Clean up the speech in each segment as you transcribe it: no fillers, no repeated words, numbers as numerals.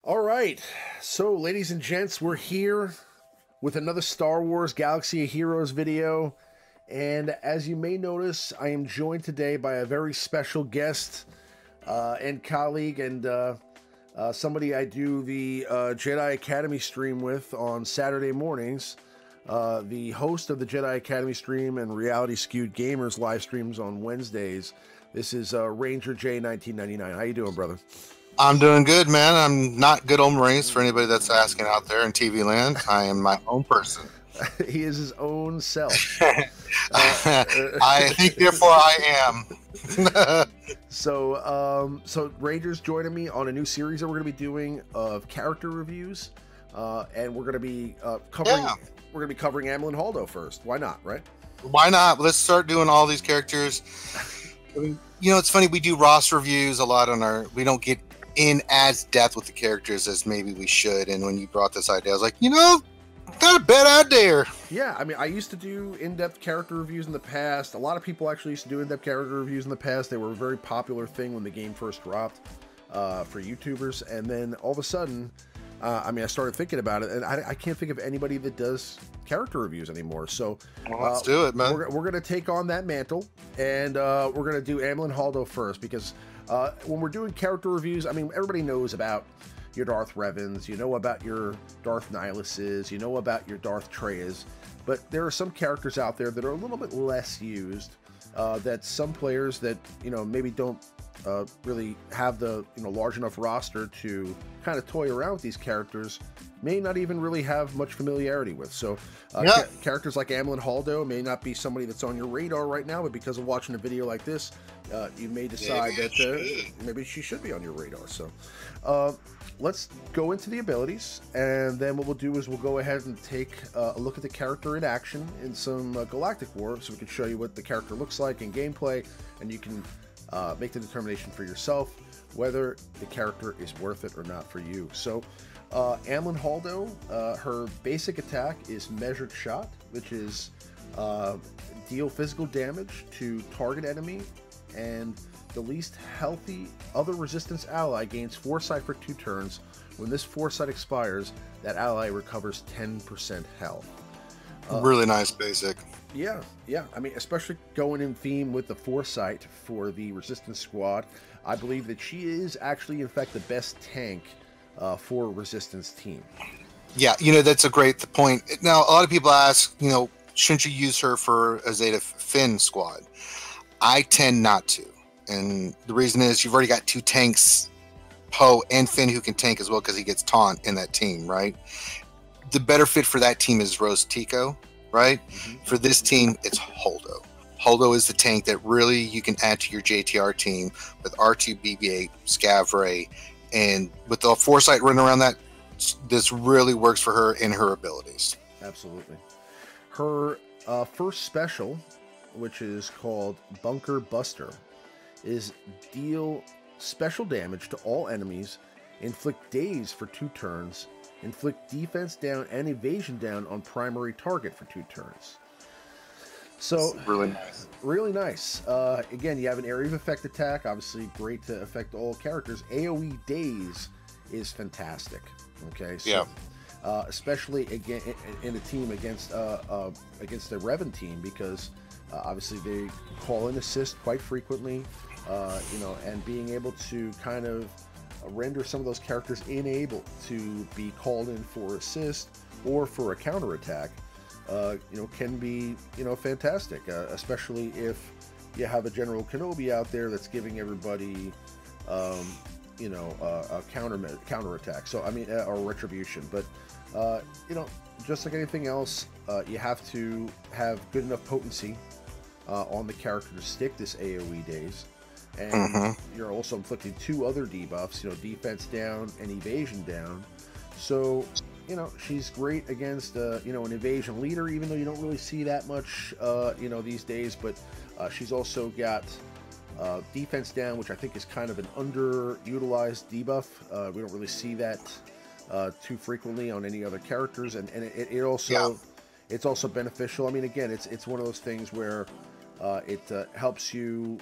All right, so ladies and gents, we're here with another Star Wars Galaxy of Heroes video. And as you may notice, I am joined today by a very special guest and colleague and somebody I do the Jedi Academy stream with on Saturday mornings. The host of the Jedi Academy stream and Reality Skewed Gamers live streams on Wednesdays. This is RangerJ1999. How you doing, brother? I'm doing good, man. I'm not good old Maurice for anybody that's asking out there in TV land. I am my own person. He is his own self. I think, therefore, I am. So Ranger's joining me on a new series that we're going to be doing of character reviews, and we're going to be covering. Yeah. We're going to be covering Amilyn Holdo first. Why not, right? Why not? Let's start doing all these characters. You know, it's funny. We do roster reviews a lot on our. We don't get in as depth with the characters as maybe we should. And when you brought this idea, I was like, not a bad idea. Yeah, I mean, I used to do in-depth character reviews in the past. A lot of people actually used to do in-depth character reviews in the past. They were a very popular thing when the game first dropped for YouTubers. And then all of a sudden, I started thinking about it, and I can't think of anybody that does character reviews anymore. So let's do it, man. We're going to take on that mantle, and we're going to do Amilyn Holdo first, because when we're doing character reviews, I mean, everybody knows about your Darth Revans, you know about your Darth Nihiluses, you know about your Darth Treyas, but there are some characters out there that are a little bit less used, that some players that, maybe don't really have the, large enough roster to kind of toy around with these characters may not even really have much familiarity with. So characters like Amilyn Holdo may not be somebody that's on your radar right now, but because of watching a video like this, you may decide maybe she should be on your radar. So let's go into the abilities, and then what we'll do is we'll go ahead and take a look at the character in action in some Galactic War, so we can show you what the character looks like in gameplay, and you can make the determination for yourself whether the character is worth it or not for you. So Amilyn Holdo, her basic attack is Measured Shot, which is deal physical damage to target enemy, and the least healthy other resistance ally gains foresight for 2 turns. When this foresight expires, that ally recovers 10% health. Really nice basic. Yeah. I mean, especially going in theme with the foresight for the resistance squad, I believe that she is actually, in fact, the best tank for a resistance team. Yeah, that's a great point. Now, a lot of people ask, shouldn't you use her for a Zeta Finn squad? I tend not to. And the reason is you've already got 2 tanks, Poe and Finn, who can tank as well because he gets taunt in that team, right? The better fit for that team is Rose Tico, right? Mm-hmm. For this team, it's Holdo. Holdo is the tank that really you can add to your JTR team with R2, BB-8, Scav Ray, and with the foresight running around that, this really works for her and her abilities. Absolutely. Her first special, which is called Bunker Buster, is deal special damage to all enemies, inflict daze for 2 turns, inflict defense down and evasion down on primary target for 2 turns. So that's really nice. Really nice. Again, you have an area of effect attack, obviously great to affect all characters. AoE daze is fantastic. Okay, so yeah. Especially again in a team against the Revan team, because obviously they call in assist quite frequently, and being able to kind of render some of those characters unable to be called in for assist or for a counterattack, can be, fantastic, especially if you have a General Kenobi out there that's giving everybody, a counterattack. So, I mean, or retribution. But, just like anything else, you have to have good enough potency on the character to stick this AoE daze. And you're also inflicting 2 other debuffs, defense down and evasion down. So, she's great against, an evasion leader, even though you don't really see that much, these days. But she's also got defense down, which I think is kind of an underutilized debuff. We don't really see that too frequently on any other characters. And it also, it's also beneficial. I mean, again, it's one of those things where it helps you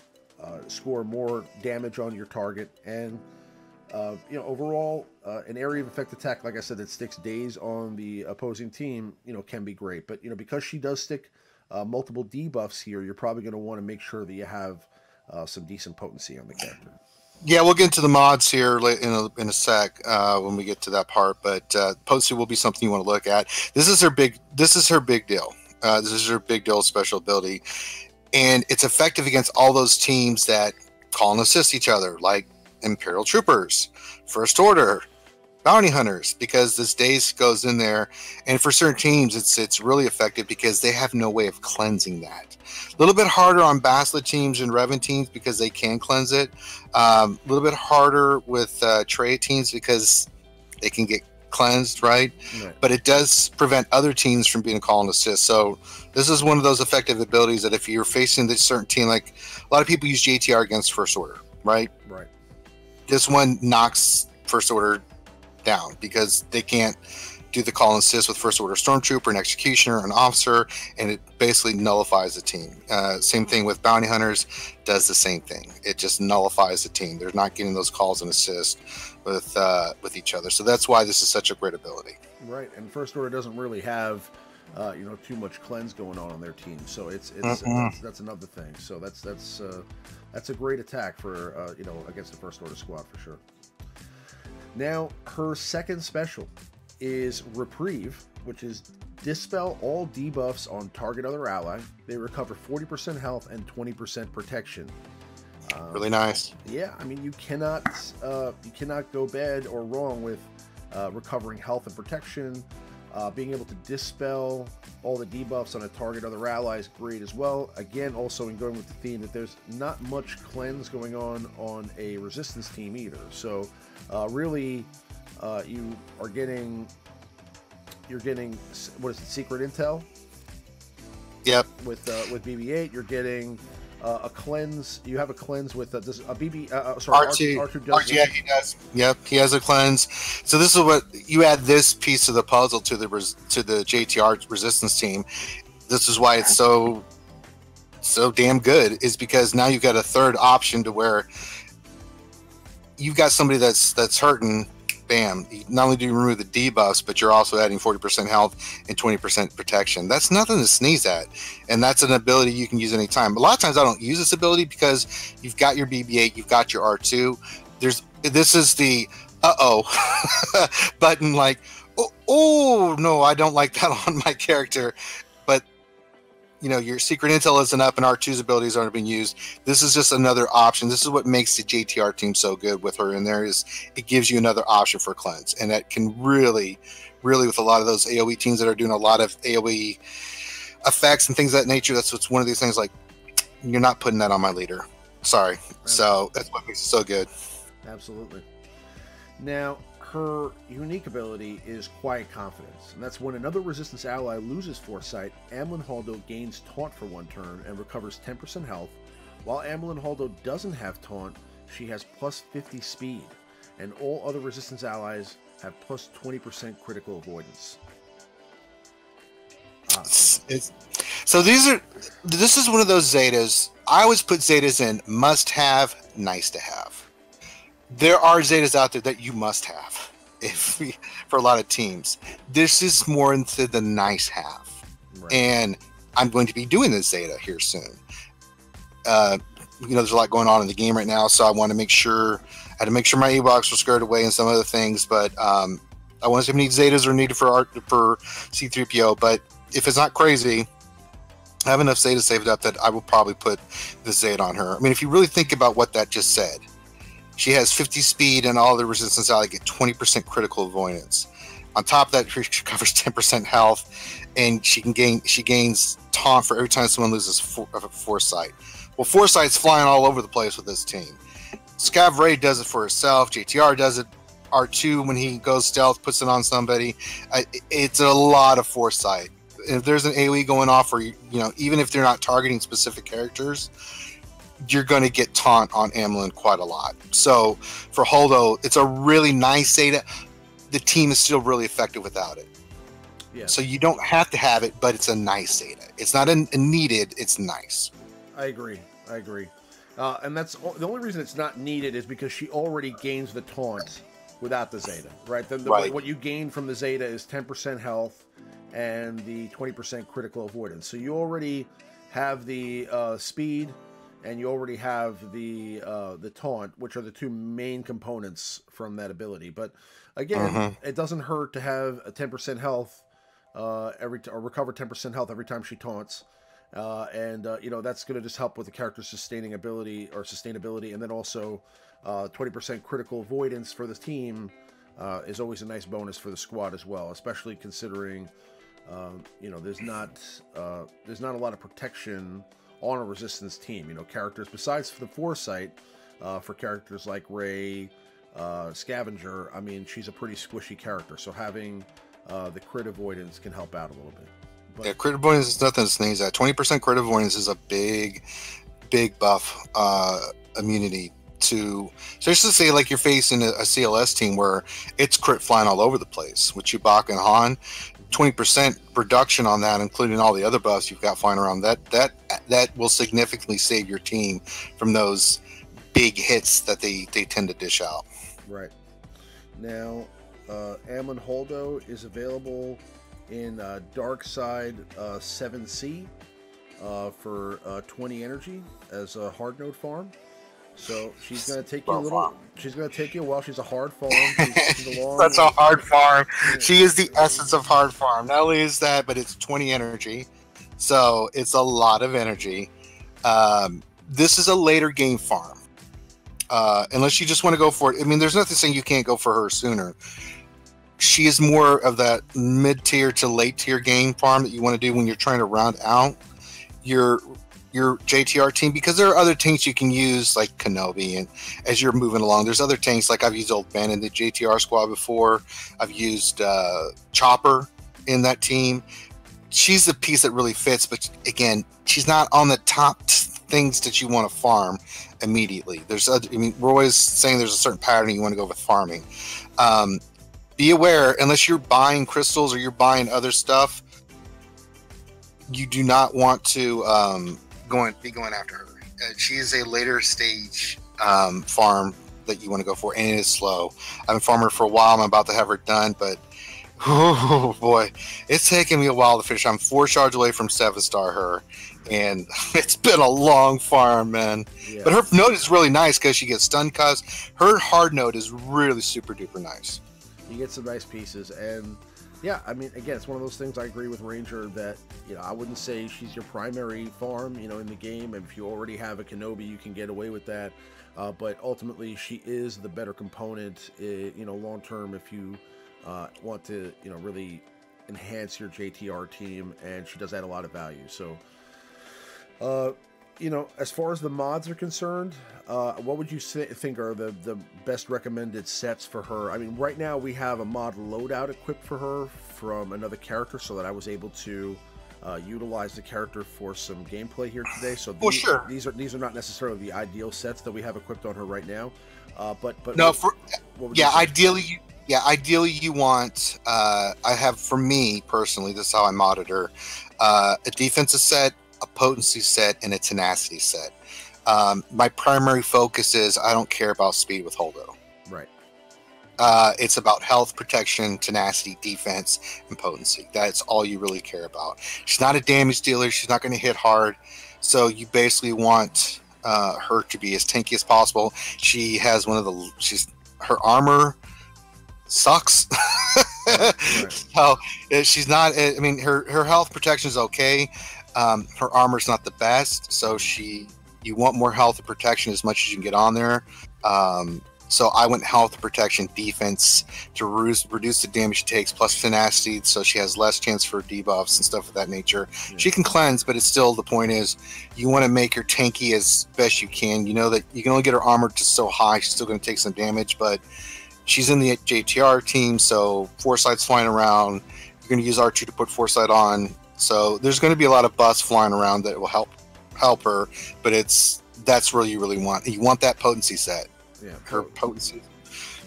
score more damage on your target, and You know, overall, an area of effect attack, like I said, that sticks days on the opposing team, you know, can be great. But, you know, because she does stick multiple debuffs here, you're probably going to want to make sure that you have some decent potency on the character. Yeah, we'll get into the mods here in a sec when we get to that part. But potency will be something you want to look at. This is her big deal. This is her big deal special ability, and it's effective against all those teams that call and assist each other, like Imperial Troopers, First Order, Bounty Hunters, because this daze goes in there, and for certain teams it's really effective because they have no way of cleansing that. A little bit harder on Basilisk teams and Revan teams because they can cleanse it. A little bit harder with Trade teams because they can get cleansed, right? But it does prevent other teams from being a call and assist. So this is one of those effective abilities that if you're facing this certain team, like a lot of people use JTR against First Order, right? Right. This one knocks First Order down because they can't do the call and assist with First Order Stormtrooper, an Executioner, an Officer, and it basically nullifies the team. Same thing with Bounty Hunters, does the same thing. It just nullifies the team. They're not getting those calls and assists with each other. So that's why this is such a great ability. Right, and First Order doesn't really have you know, too much cleanse going on their team, so it's that's another thing. So that's a great attack for you know, against the First Order squad for sure. Now her second special is Reprieve, which is dispel all debuffs on target other ally. They recover 40% health and 20% protection. Really nice. Yeah, I mean, you cannot go bad or wrong with recovering health and protection. Being able to dispel all the debuffs on a target other ally is great as well. Again, also in going with the theme that there's not much cleanse going on a resistance team either. So really, you're getting what is it, secret intel? Yep. With BB-8, you're getting a cleanse. You have a cleanse with does a BB. Sorry, R2 does. Yeah, he does. Yep, he has a cleanse. So this is what you add this piece of the puzzle to the JTR resistance team. This is why it's so damn good. Is because now you've got a third option to where you've got somebody that's hurting. Bam! Not only do you remove the debuffs, but you're also adding 40% health and 20% protection. That's nothing to sneeze at, and that's an ability you can use anytime. A lot of times I don't use this ability because you've got your BB-8, you've got your R2. This is the button. Like, oh no, I don't like that on my character. But you know, your secret intel isn't up and R2's abilities aren't being used. This is just another option. This is what makes the JTR team so good with her in there, is it gives you another option for cleanse. And that can really, with a lot of those AoE teams that are doing a lot of AoE effects and things of that nature, that's what's one of these things like, you're not putting that on my leader. Sorry. So that's what makes it so good. Absolutely. Now, her unique ability is Quiet Confidence, and that's when another resistance ally loses foresight, Amilyn Holdo gains taunt for 1 turn and recovers 10% health. While Amilyn Holdo doesn't have taunt, she has plus 50 speed, and all other resistance allies have plus 20% critical avoidance. So this is one of those Zetas. I always put Zetas in must have, nice to have. There are Zetas out there that you must have for a lot of teams. This is more into the nice have. Right. And I'm going to be doing this Zeta here soon. You know, there's a lot going on in the game right now, so I want to make sure my A-box was squared away and some other things, but I want to see how many Zetas are needed for C-3PO, but if it's not crazy, I have enough Zetas saved up that I will probably put the Zeta on her. I mean, if you really think about what that just said, she has 50 speed and all the resistance ally get 20% critical avoidance. On top of that, she covers 10% health, and she gains taunt for every time someone loses foresight. Well, foresight's flying all over the place with this team. Scav Ray does it for herself. JTR does it. R2, when he goes stealth, puts it on somebody. It's a lot of foresight. If there's an AoE going off, or you know, even if they're not targeting specific characters, you're going to get taunt on Amilyn quite a lot. So for Holdo, it's a really nice Zeta. The team is still really effective without it. Yeah. So you don't have to have it, but it's a nice Zeta. It's not a needed, it's nice. I agree. And that's the only reason it's not needed is because she already gains the taunt without the Zeta, right? Right. What you gain from the Zeta is 10% health and the 20% critical avoidance. So you already have the speed, and you already have the taunt, which are the two main components from that ability. But again, it doesn't hurt to have a 10% health or recover 10% health every time she taunts. You know, that's going to just help with the character's sustainability, and then also 20% critical avoidance for the team is always a nice bonus for the squad as well, especially considering you know, there's not a lot of protection on a resistance team. You know, characters besides the foresight for characters like Ray, Scavenger. I mean, she's a pretty squishy character, so having the crit avoidance can help out a little bit. But, yeah, crit avoidance is nothing to sneeze at. 20% crit avoidance is a big buff immunity to. So just to say, like, you're facing a CLS team where it's crit flying all over the place with Chewbacca and Han. 20% reduction on that, including all the other buffs you've got flying around, that will significantly save your team from those big hits that they tend to dish out. Right. Now, Amilyn Holdo is available in Dark Side 7C for 20 energy as a hard node farm. So she's gonna take you a little. She's gonna take you a while. She's a hard farm. She's a long, That's a hard farm. Yeah. She is the essence of hard farm. Not only is that, but it's 20 energy, so it's a lot of energy. This is a later game farm, unless you just want to go for it. I mean, there's nothing saying you can't go for her sooner. She is more of that mid-tier to late-tier game farm that you want to do when you're trying to round out your JTR team, because there are other tanks you can use like Kenobi, and as you're moving along, there's other tanks like I've used Old Ben in the JTR squad before. I've used Chopper in that team. She's the piece that really fits, but again, she's not on the top things that you want to farm immediately. There's other, I mean, we're always saying there's a certain pattern you want to go with farming. Be aware, unless you're buying crystals or you're buying other stuff, you do not want to be going after her. She is a later stage farm that you want to go for, and it is slow. I've been farming her for a while. I'm about to have her done, but oh boy, it's taken me a while to finish. I'm 4 shards away from 7-star her, and it's been a long farm, man. Yeah. But her node is really nice because she gets stun cuts. Her hard node is really super duper nice. You get some nice pieces, and yeah, I mean, again, it's one of those things. I agree with Ranger that, you know, I wouldn't say she's your primary farm, you know, in the game. And if you already have a Kenobi, you can get away with that. But ultimately, she is the better component, you know, long term if you want to, you know, really enhance your JTR team, and she does add a lot of value. So, you know, as far as the mods are concerned, what would you think are the best recommended sets for her? I mean, right now we have a mod loadout equipped for her from another character, so that I was able to utilize the character for some gameplay here today. So these are not necessarily the ideal sets that we have equipped on her right now. But no, ideally you want. I have, for me personally, this is how I modded her: a defensive set, a potency set, and a tenacity set. My primary focus is I don't care about speed with Holdo. Right. It's about health, protection, tenacity, defense, and potency. That's all you really care about. She's not a damage dealer. She's not going to hit hard. So you basically want her to be as tanky as possible. She has her armor sucks. Right. So she's not. I mean, her health protection is okay. Her armor's not the best, so you want more health and protection as much as you can get on there. So I went health, protection, defense to reduce the damage she takes, plus tenacity, so she has less chance for debuffs and stuff of that nature. Yeah. She can cleanse, but it's still, the point is, you want to make her tanky as best you can. You know that you can only get her armor to so high, she's still going to take some damage, but she's in the JTR team, so Foresight's flying around. You're going to use R2 to put Foresight on. So there's going to be a lot of buffs flying around that will help her, but that's where you really want. You want that potency set. Yeah, her potency,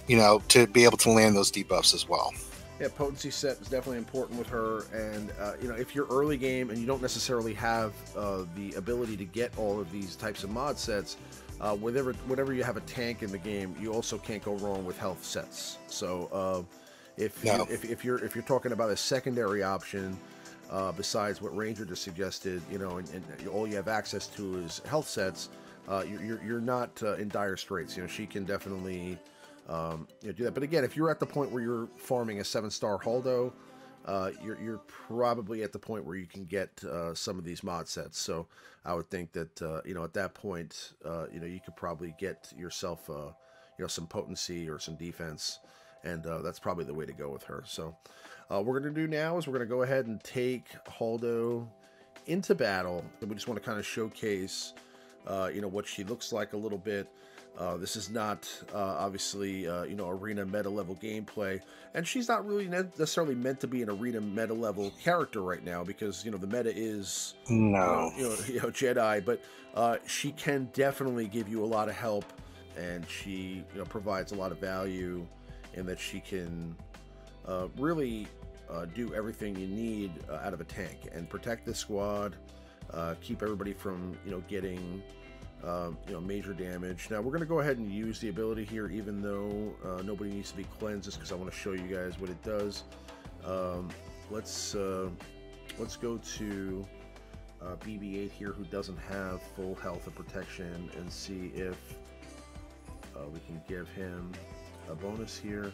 you know, to be able to land those debuffs as well. Yeah, potency set is definitely important with her, and you know, if you're early game and you don't necessarily have the ability to get all of these types of mod sets, whenever you have a tank in the game, you also can't go wrong with health sets. So if you're talking about a secondary option besides what Ranger just suggested, you know, and all you have access to is health sets, you're not in dire straits. You know, she can definitely you know, do that. But again, if you're at the point where you're farming a 7-star Holdo, you're probably at the point where you can get some of these mod sets. So I would think that you know, at that point, you know, you could probably get yourself you know, some potency or some defense, and that's probably the way to go with her. So what we're going to do now is we're going to go ahead and take Holdo into battle, and we just want to kind of showcase you know, what she looks like a little bit. This is not obviously you know, arena meta level gameplay, and she's not really necessarily meant to be an arena meta level character right now, because you know, the meta is you know, Jedi, but she can definitely give you a lot of help, and she, you know, provides a lot of value in that she can really do everything you need out of a tank and protect the squad, keep everybody from, you know, getting you know, major damage. Now we're going to go ahead and use the ability here, even though nobody needs to be cleansed, just because I want to show you guys what it does. Let's go to BB-8 here, who doesn't have full health and protection, and see if we can give him a bonus here.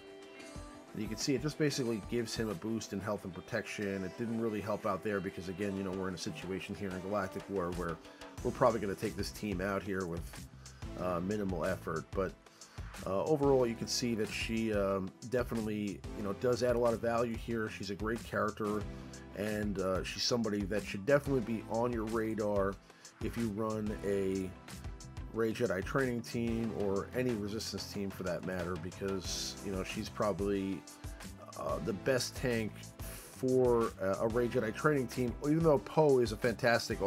And you can see it just basically gives him a boost in health and protection. It didn't really help out there because, again, you know, we're in a situation here in Galactic War where we're probably going to take this team out here with minimal effort. But overall, you can see that she definitely, you know, does add a lot of value here. She's a great character, and she's somebody that should definitely be on your radar if you run a Rey Jedi training team, or any resistance team for that matter, because, you know, she's probably the best tank for a Rey Jedi training team. Even though Poe is a fantastic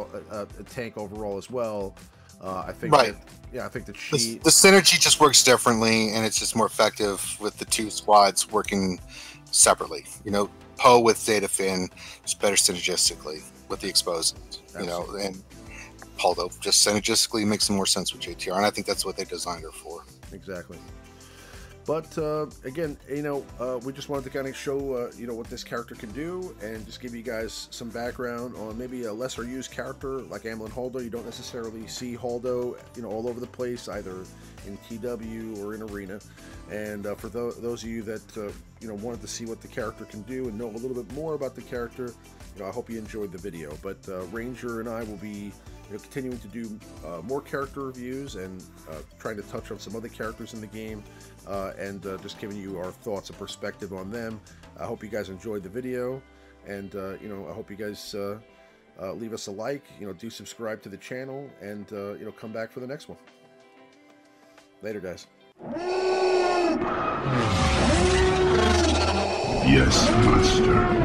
tank overall as well, I think that, yeah, I think that the synergy just works differently, and it's just more effective with the two squads working separately. You know, Poe with Zeta Finn is better synergistically with the exposed, you know, and Holdo just synergistically makes more sense with JTR, and I think that's what they designed her for. Exactly. But again, you know, we just wanted to kind of show you know, what this character can do, and just give you guys some background on maybe a lesser used character like Amilyn Holdo. You don't necessarily see Holdo, you know, all over the place, either in TW or in arena. And for those of you that you know, wanted to see what the character can do and know a little bit more about the character, you know, I hope you enjoyed the video. But Ranger and I will be, you know, continuing to do more character reviews, and trying to touch on some other characters in the game, and just giving you our thoughts and perspective on them. I hope you guys enjoyed the video, and you know, I hope you guys leave us a like, you know, do subscribe to the channel, and you know, come back for the next one. Later, guys. Yes, Master.